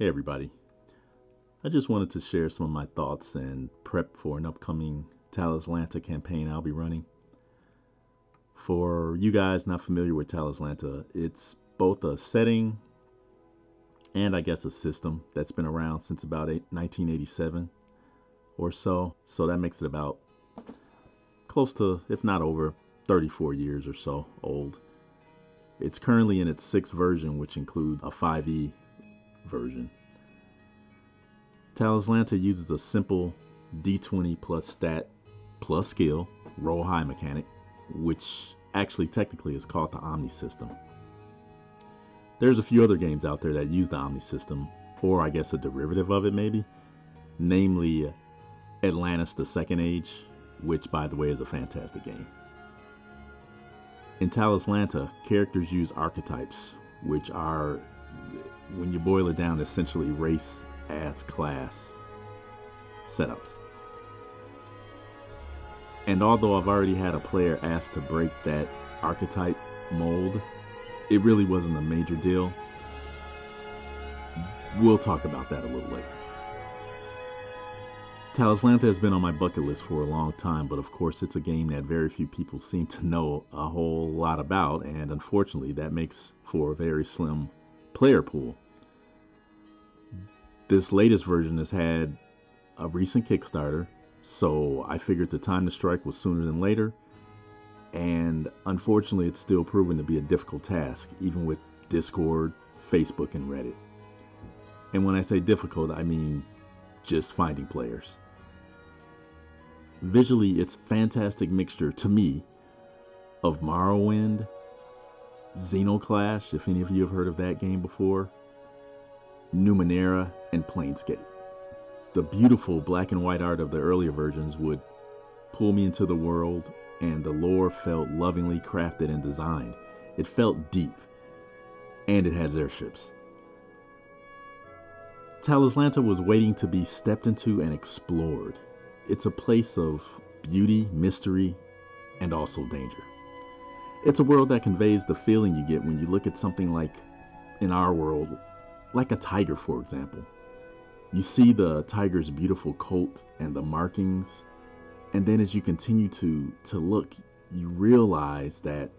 Hey everybody, I just wanted to share some of my thoughts and prep for an upcoming Talislanta campaign I'll be running. For you guys not familiar with Talislanta, it's both a setting and I guess a system that's been around since about 1987 or so. So that makes it about close to, if not over, 34 years or so old. It's currently in its sixth version, which includes a 5e version. Talislanta uses a simple d20 plus stat plus skill roll high mechanic, which actually technically is called the Omni system. There's a few other games out there that use the Omni system, or I guess a derivative of it maybe, namely Atlantis the Second Age, which by the way is a fantastic game. In Talislanta, characters use archetypes, which are, when you boil it down, essentially race as class setups. And although I've already had a player ask to break that archetype mold, it really wasn't a major deal. We'll talk about that a little later. Talislanta has been on my bucket list for a long time, but of course it's a game that very few people seem to know a whole lot about, and unfortunately that makes for a very slim player pool. This latest version has had a recent Kickstarter, so I figured the time to strike was sooner than later, and unfortunately it's still proven to be a difficult task, even with Discord, Facebook, and Reddit. And when I say difficult, I mean just finding players. Visually, it's a fantastic mixture, to me, of Morrowind, Xenoclash, if any of you have heard of that game before, Numenera, and Planescape. The beautiful black and white art of the earlier versions would pull me into the world, and the lore felt lovingly crafted and designed. It felt deep, and it had airships. Talislanta was waiting to be stepped into and explored. It's a place of beauty, mystery, and also danger. It's a world that conveys the feeling you get when you look at something like, in our world, like a tiger, for example. You see the tiger's beautiful coat and the markings, and then as you continue to look, you realize that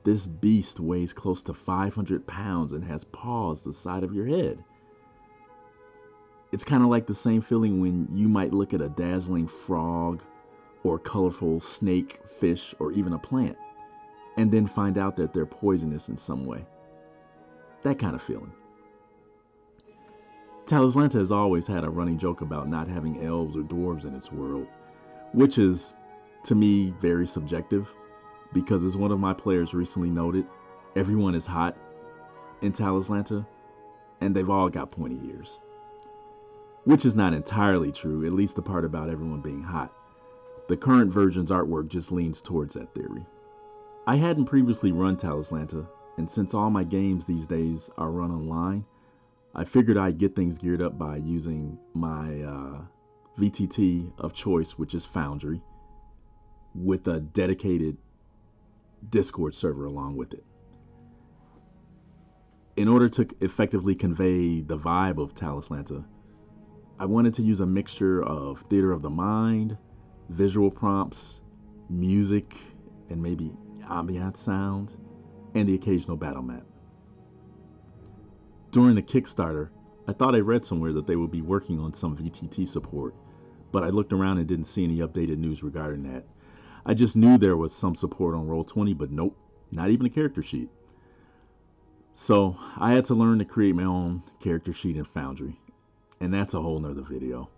this beast weighs close to 500 pounds and has paws the size of your head. It's kind of like the same feeling when you might look at a dazzling frog or colorful snake, fish, or even a plant, and then find out that they're poisonous in some way. That kind of feeling. Talislanta has always had a running joke about not having elves or dwarves in its world, which is, to me, very subjective, because as one of my players recently noted, everyone is hot in Talislanta, and they've all got pointy ears. Which is not entirely true, at least the part about everyone being hot. The current version's artwork just leans towards that theory. I hadn't previously run Talislanta, and since all my games these days are run online, I figured I'd get things geared up by using my VTT of choice, which is Foundry, with a dedicated Discord server along with it. In order to effectively convey the vibe of Talislanta, I wanted to use a mixture of theater of the mind, visual prompts, music, and maybe ambient sound, and the occasional battle map. During the Kickstarter, I thought I read somewhere that they would be working on some VTT support, but I looked around and didn't see any updated news regarding that. I just knew there was some support on Roll20, but nope, not even a character sheet. So I had to learn to create my own character sheet in Foundry, and that's a whole nother video.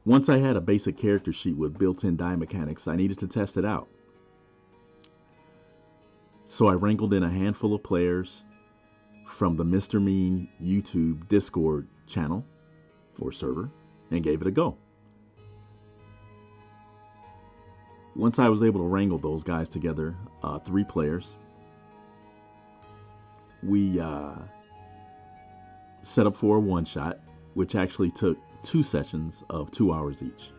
Once I had a basic character sheet with built-in die mechanics, I needed to test it out. So I wrangled in a handful of players from the Mr. Mean YouTube Discord channel or server and gave it a go. Once I was able to wrangle those guys together, 3 players, we set up for a one-shot, which actually took 2 sessions of 2 hours each.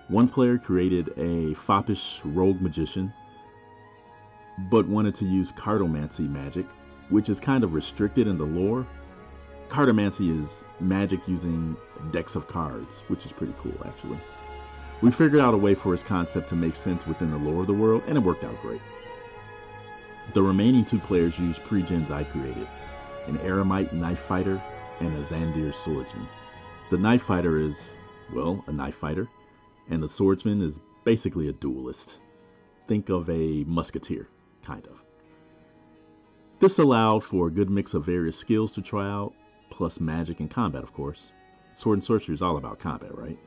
One player created a foppish rogue magician, but wanted to use cartomancy magic, which is kind of restricted in the lore. Cartomancy is magic using decks of cards, which is pretty cool actually. We figured out a way for his concept to make sense within the lore of the world, and it worked out great. The remaining 2 players use pre-gens I created, an Aramite knife fighter and a Xandir swordsman. The knife fighter is, well, a knife fighter, and the swordsman is basically a duelist. Think of a musketeer, kind of. This allowed for a good mix of various skills to try out, plus magic and combat, of course. Sword and sorcery is all about combat, right?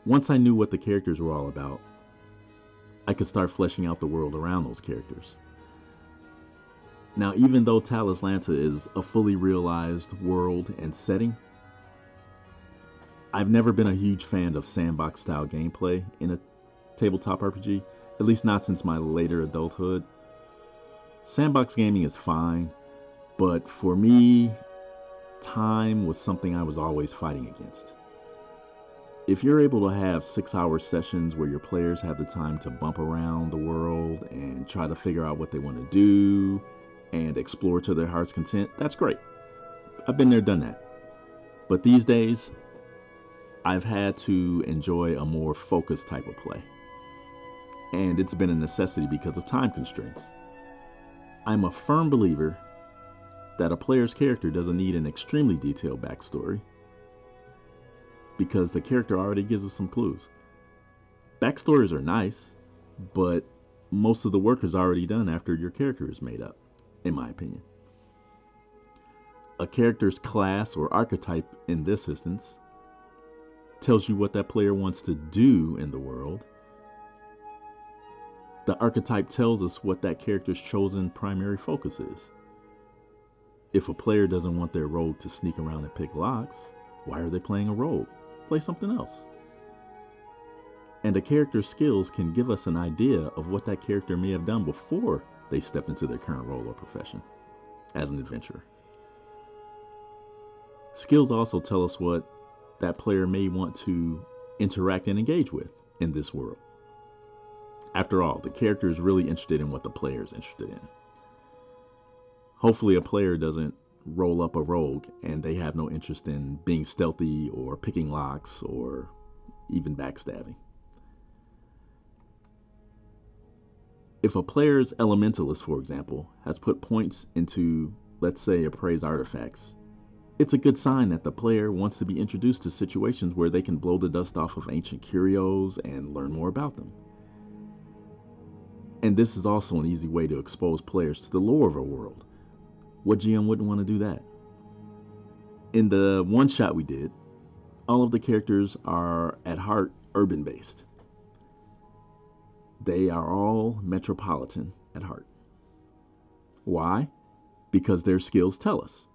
Once I knew what the characters were all about, I could start fleshing out the world around those characters. Now, even though Talislanta is a fully realized world and setting, I've never been a huge fan of sandbox-style gameplay in a tabletop RPG, at least not since my later adulthood. Sandbox gaming is fine, but for me, time was something I was always fighting against. If you're able to have 6-hour sessions where your players have the time to bump around the world and try to figure out what they want to do and explore to their heart's content, that's great. I've been there, done that. But these days, I've had to enjoy a more focused type of play. And it's been a necessity because of time constraints. I'm a firm believer that a player's character doesn't need an extremely detailed backstory, because the character already gives us some clues. Backstories are nice, but most of the work is already done after your character is made up, in my opinion. A character's class or archetype in this instance tells you what that player wants to do in the world. The archetype tells us what that character's chosen primary focus is. If a player doesn't want their rogue to sneak around and pick locks, why are they playing a rogue? Play something else. And a character's skills can give us an idea of what that character may have done before they step into their current role or profession as an adventurer. Skills also tell us what that player may want to interact and engage with in this world. After all, the character is really interested in what the player is interested in. Hopefully a player doesn't roll up a rogue and they have no interest in being stealthy or picking locks or even backstabbing. If a player's elementalist, for example, has put points into, let's say, appraise artifacts, it's a good sign that the player wants to be introduced to situations where they can blow the dust off of ancient curios and learn more about them. And this is also an easy way to expose players to the lore of a world. What GM wouldn't want to do that? In the one shot we did, all of the characters are at heart urban based. They are all metropolitan at heart. Why? Because their skills tell us.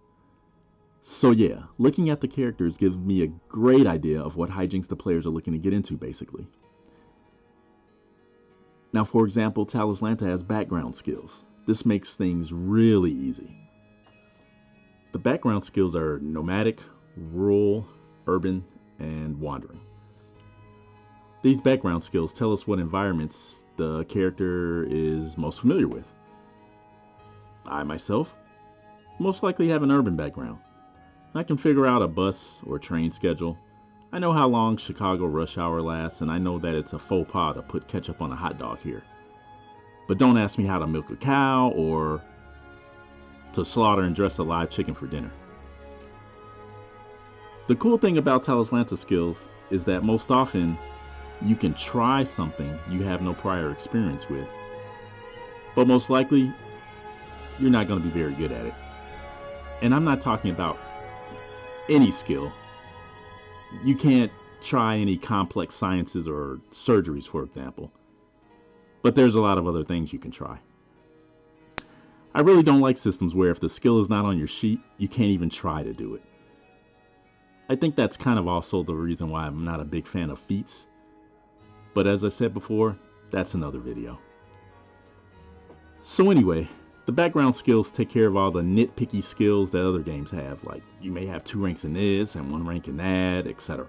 So yeah, looking at the characters gives me a great idea of what hijinks the players are looking to get into, basically. Now, for example, Talislanta has background skills. This makes things really easy. The background skills are nomadic, rural, urban, and wandering. These background skills tell us what environments the character is most familiar with. I myself most likely have an urban background. I can figure out a bus or train schedule. I know how long Chicago rush hour lasts, and I know that it's a faux pas to put ketchup on a hot dog here. But don't ask me how to milk a cow or to slaughter and dress a live chicken for dinner. The cool thing about Talislanta skills is that most often you can try something you have no prior experience with, but most likely you're not going to be very good at it. And I'm not talking about any skill. You can't try any complex sciences or surgeries, for example, but there's a lot of other things you can try. I really don't like systems where if the skill is not on your sheet, you can't even try to do it. I think that's kind of also the reason why I'm not a big fan of feats. But as I said before, that's another video. So anyway, the background skills take care of all the nitpicky skills that other games have, like you may have 2 ranks in this and 1 rank in that, etc.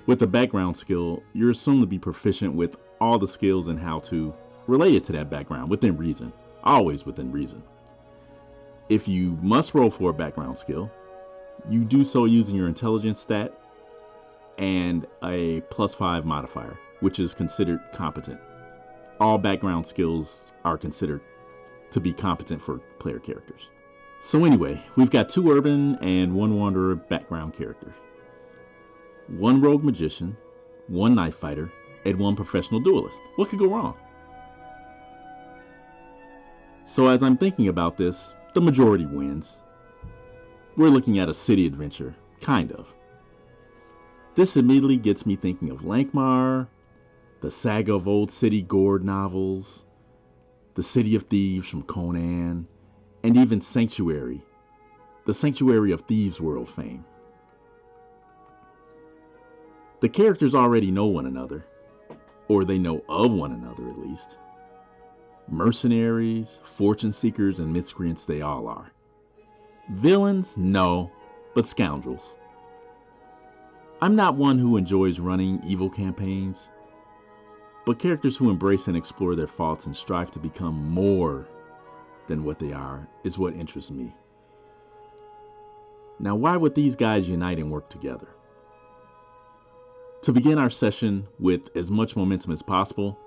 With the background skill, you're assumed to be proficient with all the skills and how to relate it to that background within reason. Always within reason. If you must roll for a background skill, you do so using your intelligence stat and a +5 modifier, which is considered competent. All background skills are considered to be competent for player characters. So anyway, we've got 2 urban and 1 wanderer background characters, 1 rogue magician, 1 knife fighter, and 1 professional duelist. What could go wrong? So as I'm thinking about this, the majority wins. We're looking at a city adventure, kind of. This immediately gets me thinking of Lankmar, the saga of old city Gord novels, the City of Thieves from Conan, and even Sanctuary, the Sanctuary of Thieves world fame. The characters already know one another, or they know of one another at least. Mercenaries, fortune seekers, and miscreants they all are. Villains? No, but scoundrels. I'm not one who enjoys running evil campaigns, but characters who embrace and explore their faults and strive to become more than what they are is what interests me. Now, why would these guys unite and work together? To begin our session with as much momentum as possible,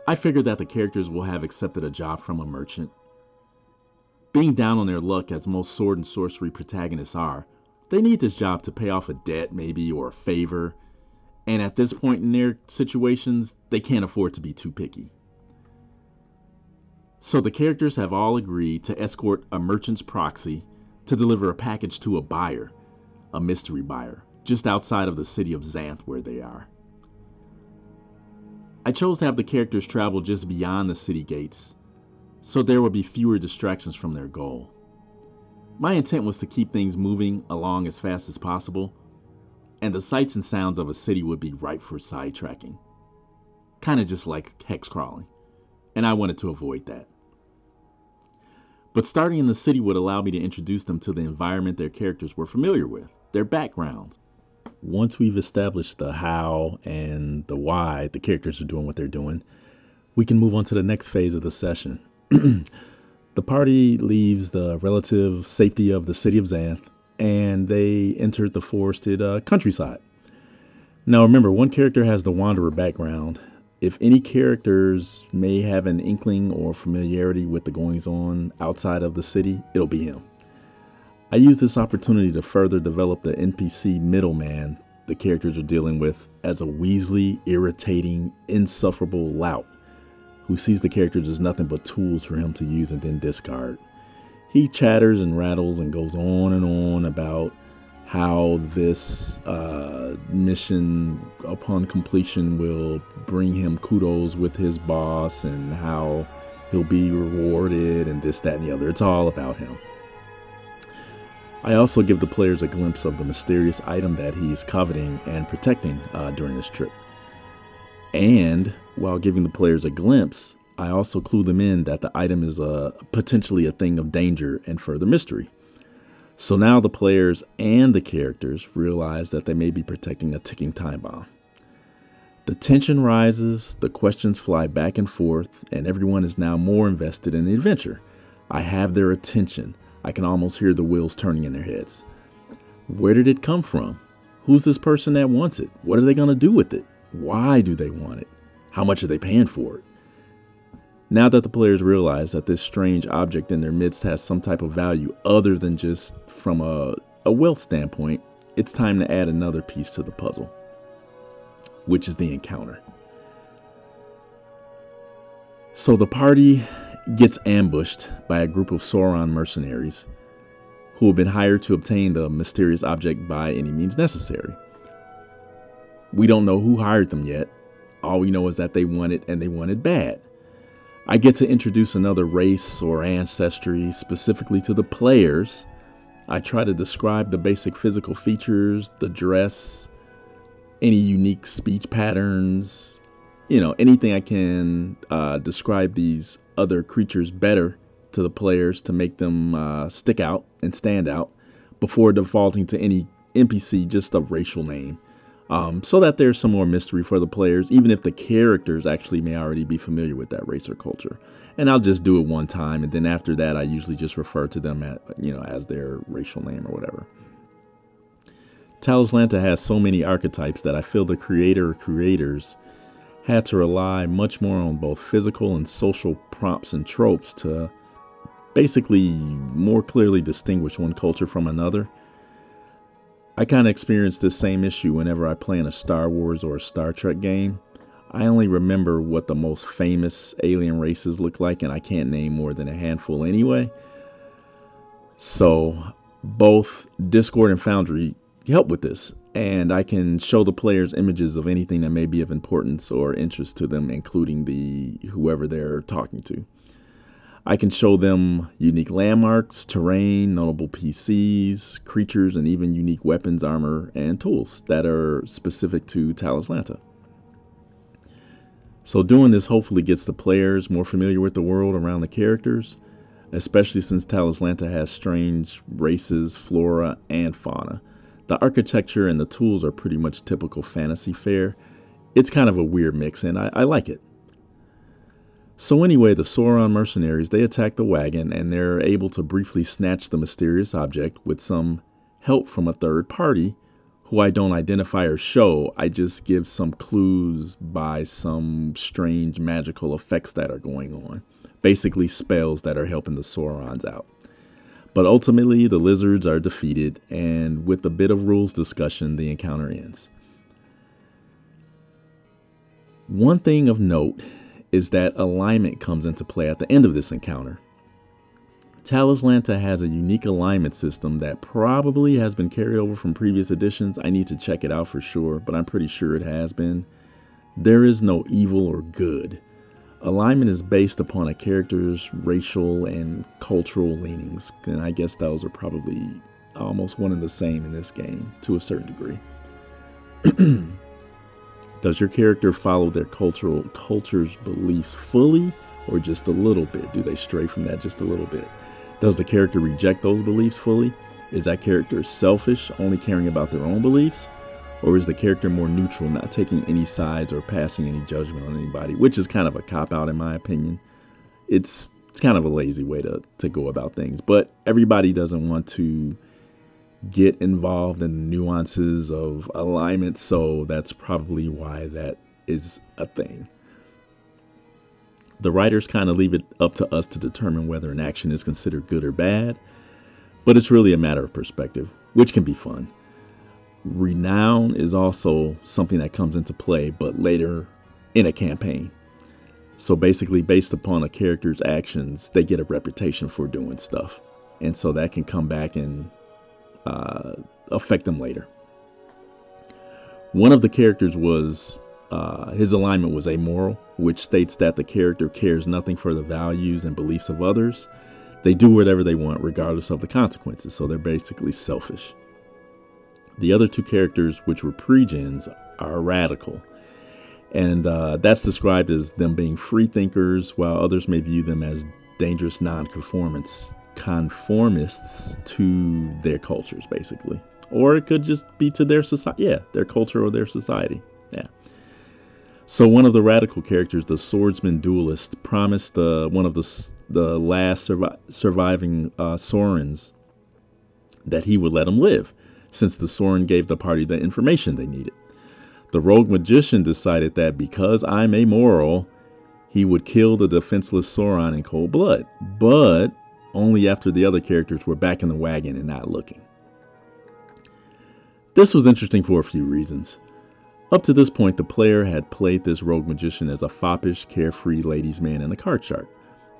I figured that the characters will have accepted a job from a merchant. Being down on their luck as most sword and sorcery protagonists are, they need this job to pay off a debt maybe or a favor, and at this point in their situations, they can't afford to be too picky. So the characters have all agreed to escort a merchant's proxy to deliver a package to a buyer, a mystery buyer, just outside of the city of Xanth where they are. I chose to have the characters travel just beyond the city gates, so there would be fewer distractions from their goal. My intent was to keep things moving along as fast as possible, and the sights and sounds of a city would be ripe for sidetracking. Kind of just like hex crawling, and I wanted to avoid that. But starting in the city would allow me to introduce them to the environment their characters were familiar with, their backgrounds. Once we've established the how and the why the characters are doing what they're doing, we can move on to the next phase of the session. The party leaves the relative safety of the city of Xanth, and they entered the forested countryside. Now remember, one character has the wanderer background. If any characters may have an inkling or familiarity with the goings-on outside of the city, it'll be him. I use this opportunity to further develop the NPC middleman the characters are dealing with as a Weasley, irritating, insufferable lout who sees the characters as nothing but tools for him to use and then discard. He chatters and rattles and goes on and on about how this mission upon completion will bring him kudos with his boss and how he'll be rewarded and this, that, and the other. It's all about him. I also give the players a glimpse of the mysterious item that he's coveting and protecting during this trip. And while giving the players a glimpse, I also clue them in that the item is potentially a thing of danger and further mystery. So now the players and the characters realize that they may be protecting a ticking time bomb. The tension rises, the questions fly back and forth, and everyone is now more invested in the adventure. I have their attention. I can almost hear the wheels turning in their heads. Where did it come from? Who's this person that wants it? What are they going to do with it? Why do they want it? How much are they paying for it? Now that the players realize that this strange object in their midst has some type of value other than just from a wealth standpoint, it's time to add another piece to the puzzle, which is the encounter. So the party gets ambushed by a group of Sauron mercenaries who have been hired to obtain the mysterious object by any means necessary. We don't know who hired them yet. All we know is that they want it and they want it bad. I get to introduce another race or ancestry specifically to the players. I try to describe the basic physical features, the dress, any unique speech patterns, anything I can describe these other creatures better to the players to make them stick out and stand out before defaulting to any NPC, just a racial name. so that there's some more mystery for the players, even if the characters actually may already be familiar with that race or culture. And I'll just do it one time, and then after that, I usually just refer to them as their racial name or whatever. Talislanta has so many archetypes that I feel the creator or creators had to rely much more on both physical and social prompts and tropes to basically more clearly distinguish one culture from another. I kind of experience this same issue whenever I play in a Star Wars or a Star Trek game. I only remember what the most famous alien races look like, and I can't name more than a handful anyway. So both Discord and Foundry help with this, and I can show the players images of anything that may be of importance or interest to them, including whoever they're talking to. I can show them unique landmarks, terrain, notable PCs, creatures, and even unique weapons, armor, and tools that are specific to Talislanta. So doing this hopefully gets the players more familiar with the world around the characters, especially since Talislanta has strange races, flora, and fauna. The architecture and the tools are pretty much typical fantasy fare. It's kind of a weird mix, and I like it. So anyway, the Sauron mercenaries, they attack the wagon, and they're able to briefly snatch the mysterious object with some help from a third party, who I don't identify or show. I just give some clues by some strange magical effects that are going on. Basically spells that are helping the Saurons out. But ultimately, the lizards are defeated, and with a bit of rules discussion, the encounter ends. One thing of note is that alignment comes into play at the end of this encounter. Talislanta has a unique alignment system that probably has been carried over from previous editions. I need to check it out for sure, but I'm pretty sure it has been. There is no evil or good. Alignment is based upon a character's racial and cultural leanings, and I guess those are probably almost one and the same in this game to a certain degree. Does your character follow their culture's beliefs fully, or just a little bit? Do they stray from that just a little bit? Does the character reject those beliefs fully? Is that character selfish, only caring about their own beliefs? Or is the character more neutral, not taking any sides or passing any judgment on anybody, which is kind of a cop-out in my opinion. It's kind of a lazy way to go about things, but everybody doesn't want to get involved in the nuances of alignment, so that's probably why that is a thing. The writers kind of leave it up to us to determine whether an action is considered good or bad, but it's really a matter of perspective, which can be fun. Renown is also something that comes into play, but later in a campaign. So basically, based upon a character's actions, they get a reputation for doing stuff, and so that can come back and affect them later. One of the characters was his alignment was amoral, which states that the character cares nothing for the values and beliefs of others. They do whatever they want regardless of the consequences, so they're basically selfish. The other two characters, which were pre-gens, are radical, and that's described as them being free thinkers, while others may view them as dangerous nonconformists to their cultures, basically. Or it could just be to their society, their culture or their society. So one of the radical characters, the swordsman duelist, promised one of the last surviving Saurons that he would let him live, since the Sauron gave the party the information they needed. The rogue magician decided that because I'm amoral, he would kill the defenseless Sauron in cold blood, but only after the other characters were back in the wagon and not looking. This was interesting for a few reasons. Up to this point, the player had played this rogue magician as a foppish, carefree ladies' man in a card shark.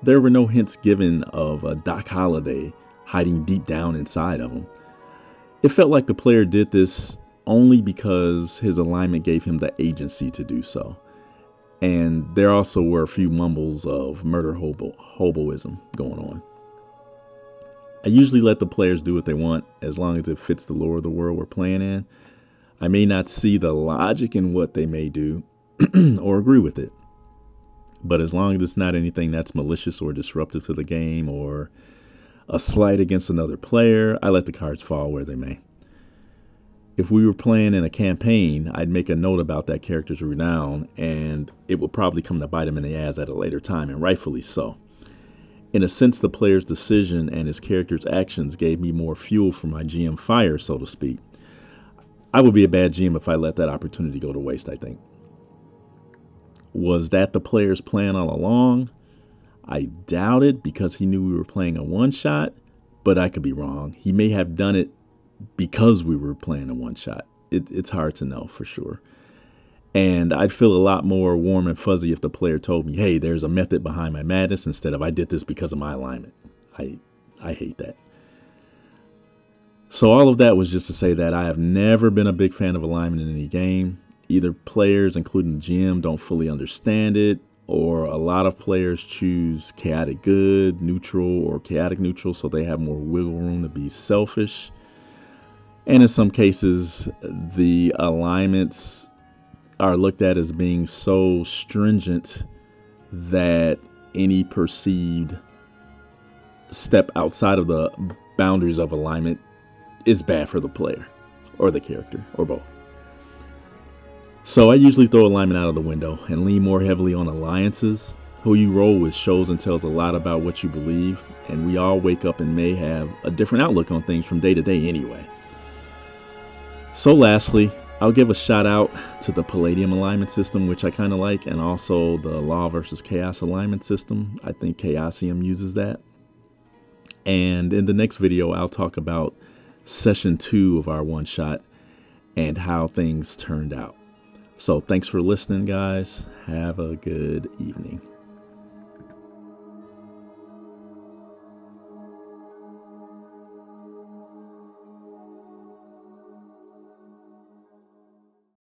There were no hints given of a Doc Holliday hiding deep down inside of him. It felt like the player did this only because his alignment gave him the agency to do so. And there also were a few mumbles of murder hoboism going on. I usually let the players do what they want as long as it fits the lore of the world we're playing in. I may not see the logic in what they may do or agree with it, but as long as it's not anything that's malicious or disruptive to the game or a slight against another player, I let the cards fall where they may. If we were playing in a campaign, I'd make a note about that character's renown, and it would probably come to bite him in the ass at a later time, and rightfully so. In a sense, the player's decision and his character's actions gave me more fuel for my GM fire, so to speak. I would be a bad GM if I let that opportunity go to waste, I think. Was that the player's plan all along? I doubt it, because he knew we were playing a one-shot, but I could be wrong. He may have done it because we were playing a one-shot. It's hard to know for sure. And I'd feel a lot more warm and fuzzy if the player told me, hey, there's a method behind my madness, instead of I did this because of my alignment. I hate that. So all of that was just to say that I have never been a big fan of alignment in any game. Either players, including the GM, don't fully understand it, or a lot of players choose chaotic good, neutral, or chaotic neutral, so they have more wiggle room to be selfish. And in some cases, the alignments are looked at as being so stringent that any perceived step outside of the boundaries of alignment is bad for the player or the character or both. So I usually throw alignment out of the window and lean more heavily on alliances. Who you roll with shows and tells a lot about what you believe, and we all wake up and may have a different outlook on things from day to day anyway. So lastly, I'll give a shout out to the Palladium alignment system, which I kind of like, and also the Law versus Chaos alignment system. I think Chaosium uses that. And in the next video, I'll talk about session 2 of our one shot and how things turned out. So thanks for listening, guys. Have a good evening.